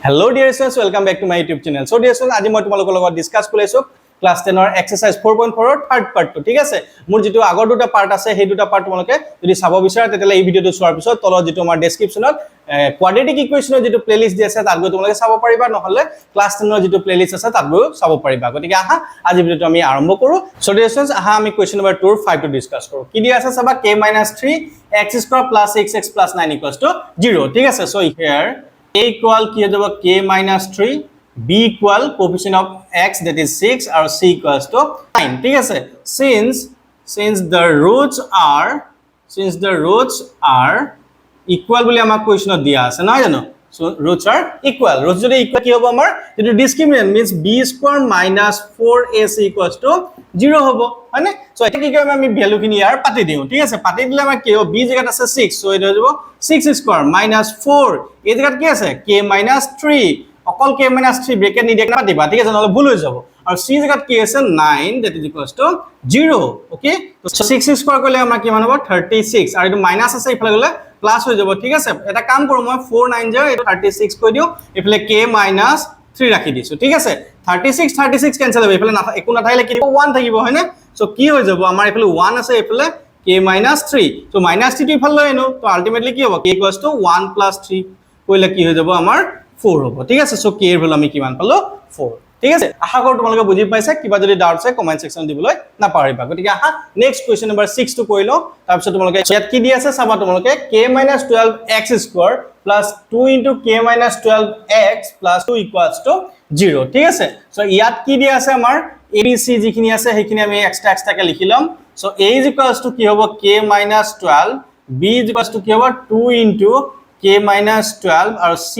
Hello dear students, welcome back to my YouTube channel. So dear students, আজি মই তোমালোকৰ লগত ডিসকাস কৰিছো ক্লাস 10 ৰ এক্সাৰসাইজ 4.4 ৰ থাৰ্ড পাৰ্টটো ঠিক আছে মোৰ যেটো আগৰ দুটা পাৰ্ট আছে সেই দুটা পাৰ্ট তোমালোকে যদি চাব বিচাৰা তেতিয়ালে এই ভিডিওটো চোৱাৰ পিছত তলত যেটো আমাৰ ডেসক্ৰিপচনত কোৱাড্ৰেটিক ইকুৱেচনৰ যেটো প্লেলিষ্ট দি আছে তাত গৈ তোমালোকে চাব পাৰিবা নহলে ক্লাস 10 ৰ যেটো প্লেলিষ্ট আছে তাত গৈ চাব পাৰিবা গতিকে আহা আজি ভিডিওটো আমি আৰম্ভ কৰো সো ডিয়াৰ স্টুডেন্টস আহা আমি কোৱেশ্চন নম্বৰ 2 5 টো ডিসকাস কৰো কি দি আছে চাবা k - 3 x² + 6x + 9 = 0 ঠিক আছে সো হিয়াৰ a equal কি হৈ যাব k - 3 b equal coefficient of x that is 6 or c equals to 9 ঠিক আছে since the roots are equal বুলি আমাক কোৱেশ্চনত দিয়া আছে নহয় জানো so roots are equal roots যদি equal কি হ'ব আমাৰ যেটো discriminant means b² - 4ac equals to 0 হ'ব হয়নে সো এটা কি কৰিম আমি ভ্যালু খিনি ইয়াৰ পাতি দিও ঠিক আছে পাতি দিলে আমাৰ কি হ'ব b জায়গাত আছে 6 সো এটা হৈ যাব 6² - 4 এই জায়গাত কি আছে k - 3 অকল k - 3 ব্ৰেকেট নিদিয়া পাতিবা ঠিক আছে নহলে ভুল হৈ যাব আৰু c জায়গাত কি আছে 9 that is equals to 0 okay তো 6² কৰিলে আমাৰ কিমান হ'ব 36 আৰু এটো মাইনাস আছে ইফালে গলে প্লাস হৈ যাব ঠিক আছে এটা কাম কৰো মই 4 9 0 এটো 36 কৈ দিও ইফালে k - 3 ৰাখি দিছো ঠিক আছে 36 কেনসেল হ'ব ইফালে একো নাথাকিলে কি 1 থাকিব হয়নে সো কি হৈ যাব আমাৰ ইফালে 1 আছে ইফালে k - 3 সো -3 টো ইফালে লৈ আনো তো আলটিমেটলি কি হ'ব k = 1 + 3 কইলে কি হৈ যাব আমাৰ 4 হ'ব ঠিক আছে সো k এৰ ভ্যালু আমি কিমান পালো 4 ঠিক আছে আশা কৰো তোমালোকে বুজি পাইছা কিবা যদি ডাউট আছে কমেন্ট সেকশন দিবলৈ না পাহৰিবা গতিকে আহা নেক্সট কোৱেশ্চন নম্বৰ 6 টো কৰিলো তাৰ পিছত তোমালোকে ইয়াত কি দি আছে চাবা তোমালোকে k - 12x² + 2 * k - 12x + 2 = 0 ঠিক আছে সো ইয়াত কি দি আছে আমাৰ abc যিখিনি আছে সেইখিনি আমি এক্সট্ৰা কে লিখিলাম সো a = কি হ'ব k - 12 b = কি হ'ব 2 * k - 12 আৰু c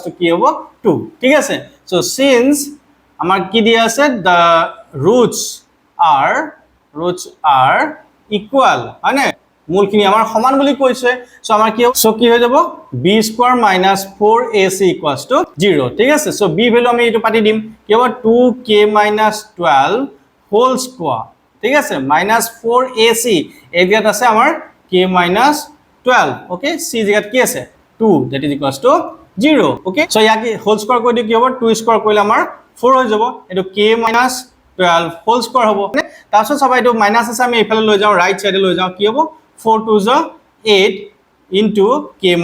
= কি হ'ব 2 ঠিক আছে so since আমাৰ কি দিয়া আছে the roots are equal হয়নে মূলখিনি আমাৰ সমান বুলি কৈছে সো আমাৰ কি হৈ যাব b² - 4ac = 0 ঠিক আছে সো b ভ্যালু আমি এটো পাতি দিম কি হ'ব 2k - 12 হোল স্কয়ার ঠিক আছে -4ac এই জায়গাত আছে আমাৰ k - 12 ওকে c জায়গাত কি আছে 2 that is equals to 0 okay so ইয়াকি হোল স্কয়ার কৰি দিও কি হ'ব 2 স্কয়াৰ কৰিলে আমাৰ 4 হৈ যাব এটো k - 12 হোল স্কয়াৰ হ'ব তাৰপিছত সবাই এটো মাইনাস আছে আমি ইফালে লৈ যাও ৰাইট সাইডে লৈ যাও কি হ'ব 4 2 8 into k -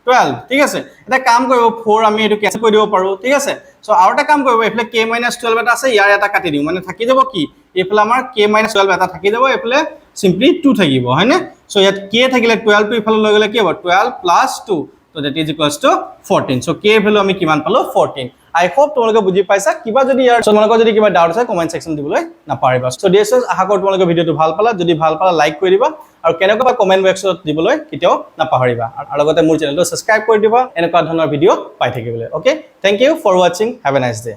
12 ঠিক আছে এটা কাম কৰিব 4 আমি এটো কেনসেল কৰি দিব পাৰো ঠিক আছে সো আৰু এটা কাম কৰিব ইফালে k - 12 এটা আছে ইয়াৰ এটা কাটি দিও মানে থাকি যাব কি ইফালে আমাৰ k - 12 এটা থাকি যাব ইফালে সিম্পলি 2 থাকিব হয়নে সো ইয়াত k থাকিলে 12 টো ইফালে লৈ গলে কি হ'ব 12 + 2 so that is equals to 14 so k value আমি কিমান পালো 14 I hope তোমালোকে বুজি পাইছা কিবা যদি ইয়াৰ তোমালোকৰ যদি কিবা ডাউট আছে কমেন্ট সেকশন দিবলৈ না পাৰিবা সো ডিয়াৰ স্টুডেন্টস আশা কৰো তোমালোকে ভিডিওটো ভাল পালা যদি ভাল পালা লাইক কৰি দিবা আৰু কেনেকুৱা কমেন্ট বক্সত দিবলৈ কেতিয়াও না পাহৰিবা আৰু লগতে মোৰ চেনেলটো সাবস্ক্ৰাইব কৰি দিবা এনেকুৱা ধৰণৰ ভিডিও পাই থাকিবলৈ okay thank you for watching have a nice day